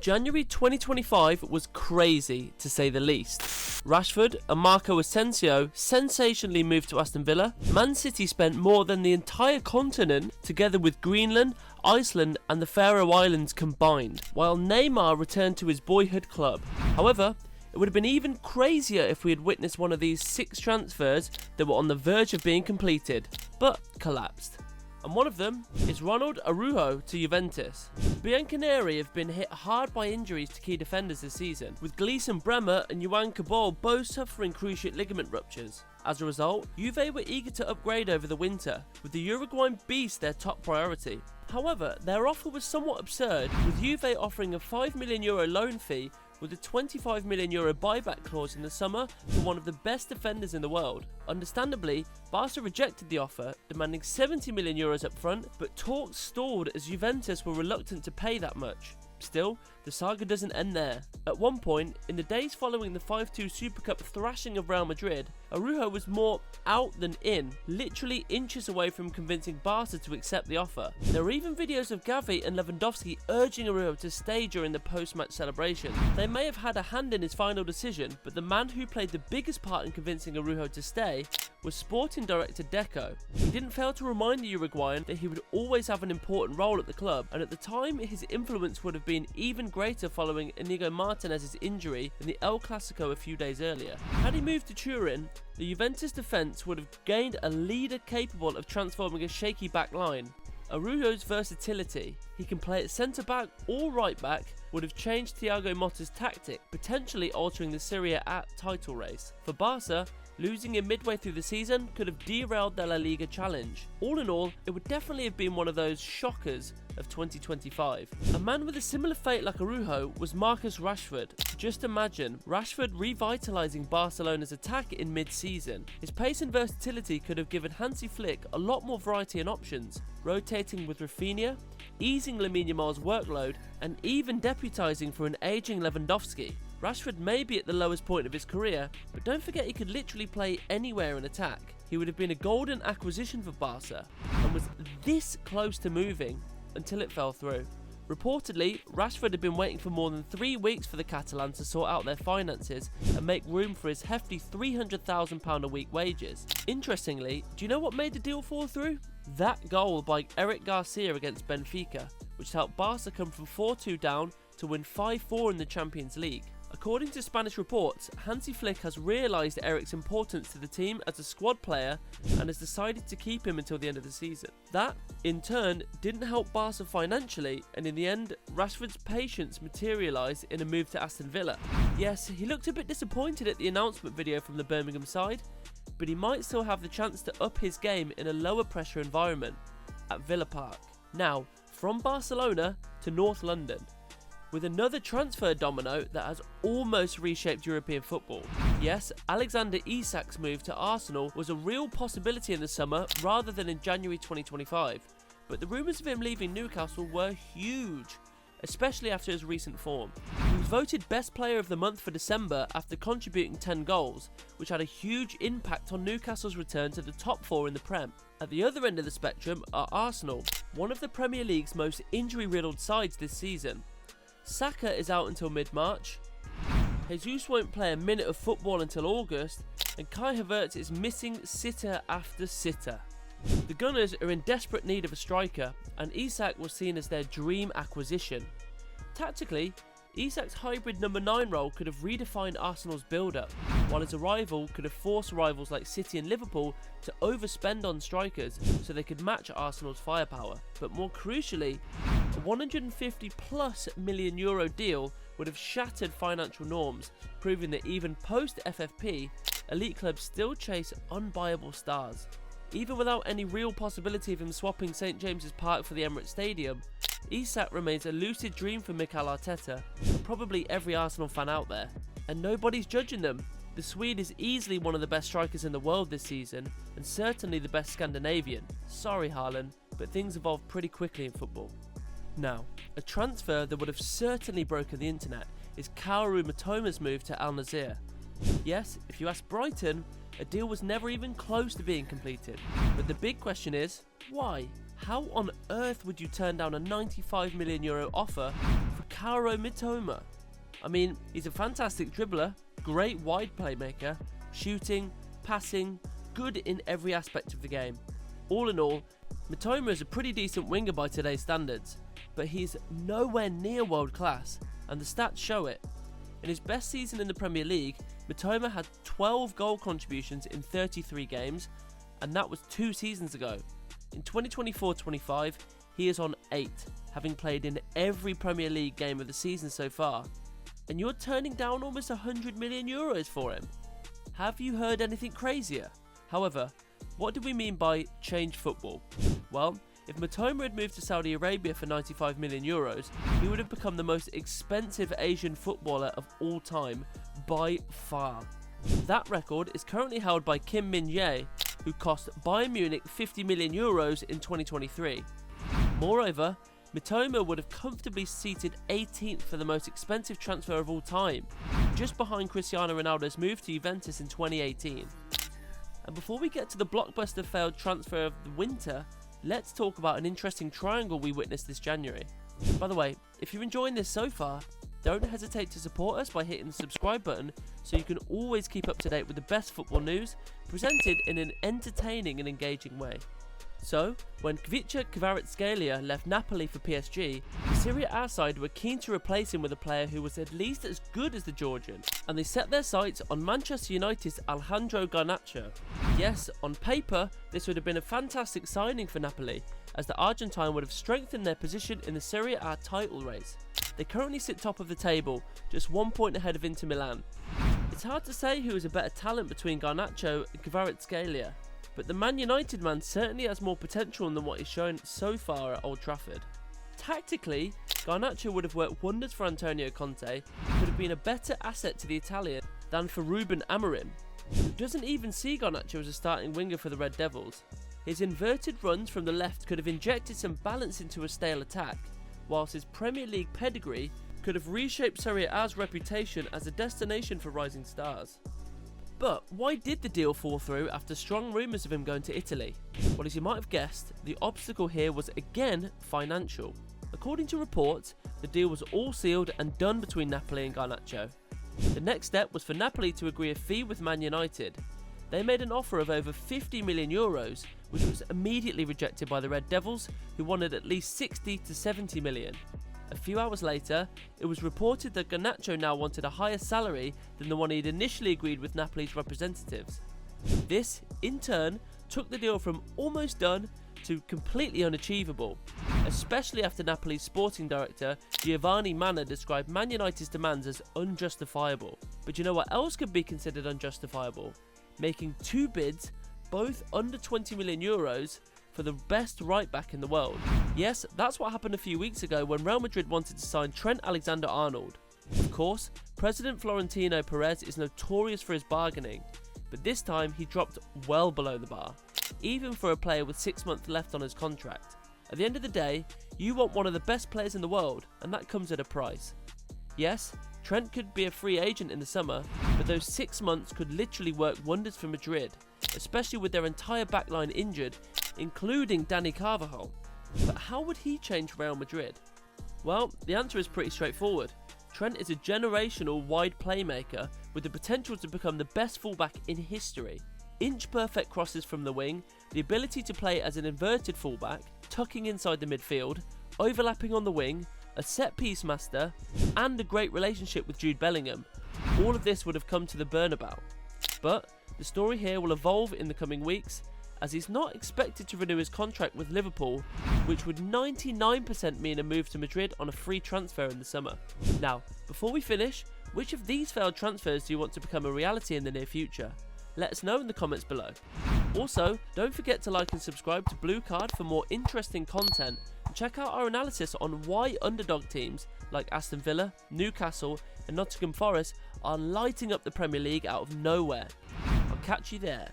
January 2025 was crazy, to say the least. Rashford and Marco Asensio sensationally moved to Aston Villa. Man City spent more than the entire continent, together with Greenland, Iceland and the Faroe Islands combined, while Neymar returned to his boyhood club. However, it would have been even crazier if we had witnessed one of these 6 transfers that were on the verge of being completed, but collapsed. And one of them is Ronald Araujo to Juventus. Bianconeri have been hit hard by injuries to key defenders this season, with Gleison Bremer and Yohan Cabral both suffering cruciate ligament ruptures. As a result, Juve were eager to upgrade over the winter, with the Uruguayan beast their top priority. However, their offer was somewhat absurd, with Juve offering a €5 million loan fee with a €25 million buyback clause in the summer for one of the best defenders in the world. Understandably, Barca rejected the offer, demanding €70 million up front, but talks stalled as Juventus were reluctant to pay that much. Still, the saga doesn't end there. At one point, in the days following the 5-2 Super Cup thrashing of Real Madrid, Araujo was more out than in, literally inches away from convincing Barca to accept the offer. There are even videos of Gavi and Lewandowski urging Araujo to stay during the post-match celebration. They may have had a hand in his final decision, but the man who played the biggest part in convincing Araujo to stay was sporting director Deco. He didn't fail to remind the Uruguayan that he would always have an important role at the club, and at the time his influence would have been even greater following Inigo Martinez's injury in the El Clasico a few days earlier. Had he moved to Turin, the Juventus defence would have gained a leader capable of transforming a shaky back line. Araujo's versatility, he can play at centre-back or right-back, would have changed Thiago Motta's tactic, potentially altering the Serie A title race. For Barca, losing him midway through the season could have derailed their La Liga challenge. All in all, it would definitely have been one of those shockers of 2025. A man with a similar fate like Araujo was Marcus Rashford. Just imagine Rashford revitalising Barcelona's attack in mid-season. His pace and versatility could have given Hansi Flick a lot more variety and options, rotating with Rafinha, easing Lamine Yamal's workload, and even deputising for an ageing Lewandowski. Rashford may be at the lowest point of his career, but don't forget he could literally play anywhere in attack. He would have been a golden acquisition for Barca, and was this close to moving until it fell through. Reportedly, Rashford had been waiting for more than 3 weeks for the Catalans to sort out their finances and make room for his hefty £300,000 a week wages. Interestingly, do you know what made the deal fall through? That goal by Eric Garcia against Benfica, which helped Barca come from 4-2 down to win 5-4 in the Champions League. According to Spanish reports, Hansi Flick has realised Eric's importance to the team as a squad player and has decided to keep him until the end of the season. That, in turn, didn't help Barca financially, and in the end, Rashford's patience materialised in a move to Aston Villa. Yes, he looked a bit disappointed at the announcement video from the Birmingham side, but he might still have the chance to up his game in a lower pressure environment at Villa Park. Now, from Barcelona to North London, with another transfer domino that has almost reshaped European football. Yes, Alexander Isak's move to Arsenal was a real possibility in the summer rather than in January 2025, but the rumours of him leaving Newcastle were huge, especially after his recent form. He was voted Best Player of the Month for December after contributing 10 goals, which had a huge impact on Newcastle's return to the top 4 in the Prem. At the other end of the spectrum are Arsenal, one of the Premier League's most injury-riddled sides this season. Saka is out until mid-March, Jesus won't play a minute of football until August, and Kai Havertz is missing sitter after sitter. The Gunners are in desperate need of a striker, and Isak was seen as their dream acquisition. Tactically, Isak's hybrid number 9 role could have redefined Arsenal's build-up, while his arrival could have forced rivals like City and Liverpool to overspend on strikers so they could match Arsenal's firepower. But more crucially, a €150+ million deal would have shattered financial norms, proving that even post-FFP, elite clubs still chase unbuyable stars. Even without any real possibility of him swapping St James's Park for the Emirates Stadium, Isak remains a lucid dream for Mikel Arteta, and probably every Arsenal fan out there. And nobody's judging them. The Swede is easily one of the best strikers in the world this season, and certainly the best Scandinavian. Sorry Haaland, but things evolve pretty quickly in football. Now, a transfer that would have certainly broken the internet is Kaoru Mitoma's move to Al Nassr. Yes, if you ask Brighton, a deal was never even close to being completed. But the big question is, why? How on earth would you turn down a €95 million offer for Kaoru Mitoma. I mean, he's a fantastic dribbler, great wide playmaker, shooting, passing, good in every aspect of the game. All in all, Mitoma is a pretty decent winger by today's standards, but he's nowhere near world class, and the stats show it. In his best season in the Premier League, Mitoma had 12 goal contributions in 33 games, and that was 2 seasons ago. In 2024-25, he is on 8, having played in every Premier League game of the season so far. And you're turning down almost €100 million for him. Have you heard anything crazier? However, what do we mean by change football? Well, if Mitoma had moved to Saudi Arabia for €95 million, he would have become the most expensive Asian footballer of all time by far. That record is currently held by Kim Min-jae, who cost Bayern Munich €50 million in 2023. Moreover, Mitoma would have comfortably seated 18th for the most expensive transfer of all time, just behind Cristiano Ronaldo's move to Juventus in 2018. And before we get to the blockbuster failed transfer of the winter, let's talk about an interesting triangle we witnessed this January. By the way, if you're enjoying this so far, don't hesitate to support us by hitting the subscribe button so you can always keep up to date with the best football news presented in an entertaining and engaging way. So, when Kvaratskhelia left Napoli for PSG, the Serie A side were keen to replace him with a player who was at least as good as the Georgian, and they set their sights on Manchester United's Alejandro Garnacho. Yes, on paper, this would have been a fantastic signing for Napoli, as the Argentine would have strengthened their position in the Serie A title race. They currently sit top of the table, just 1 point ahead of Inter Milan. It's hard to say who is a better talent between Garnacho and Kvaratskhelia, but the Man United man certainly has more potential than what he's shown so far at Old Trafford. Tactically, Garnacho would have worked wonders for Antonio Conte, could have been a better asset to the Italian than for Ruben Amorim, who doesn't even see Garnacho as a starting winger for the Red Devils. His inverted runs from the left could have injected some balance into a stale attack, whilst his Premier League pedigree could have reshaped Serie A's reputation as a destination for rising stars. But why did the deal fall through after strong rumours of him going to Italy? Well, as you might have guessed, the obstacle here was again financial. According to reports, the deal was all sealed and done between Napoli and Garnacho. The next step was for Napoli to agree a fee with Man United. They made an offer of over €50 million, which was immediately rejected by the Red Devils, who wanted at least 60 to 70 million. A few hours later, it was reported that Garnacho now wanted a higher salary than the one he'd initially agreed with Napoli's representatives. This, in turn, took the deal from almost done to completely unachievable, especially after Napoli's sporting director Giovanni Manna described Man United's demands as unjustifiable. But you know what else could be considered unjustifiable? Making 2 bids, both under €20 million, for the best right back in the world. Yes, that's what happened a few weeks ago when Real Madrid wanted to sign Trent Alexander-Arnold. Of course, President Florentino Perez is notorious for his bargaining, but this time he dropped well below the bar, even for a player with 6 months left on his contract. At the end of the day, you want one of the best players in the world, and that comes at a price. Yes, Trent could be a free agent in the summer, but those 6 months could literally work wonders for Madrid, especially with their entire backline injured, including Dani Carvajal. But how would he change Real Madrid? Well, the answer is pretty straightforward. Trent is a generational wide playmaker with the potential to become the best fullback in history. Inch-perfect crosses from the wing, the ability to play as an inverted fullback, tucking inside the midfield, overlapping on the wing, a set-piece master, and a great relationship with Jude Bellingham. All of this would have come to the Bernabeu. But the story here will evolve in the coming weeks, as he's not expected to renew his contract with Liverpool, which would 99% mean a move to Madrid on a free transfer in the summer. Now, before we finish, which of these failed transfers do you want to become a reality in the near future? Let us know in the comments below. Also, don't forget to like and subscribe to Blue Card for more interesting content, and check out our analysis on why underdog teams like Aston Villa, Newcastle and Nottingham Forest are lighting up the Premier League out of nowhere. I'll catch you there.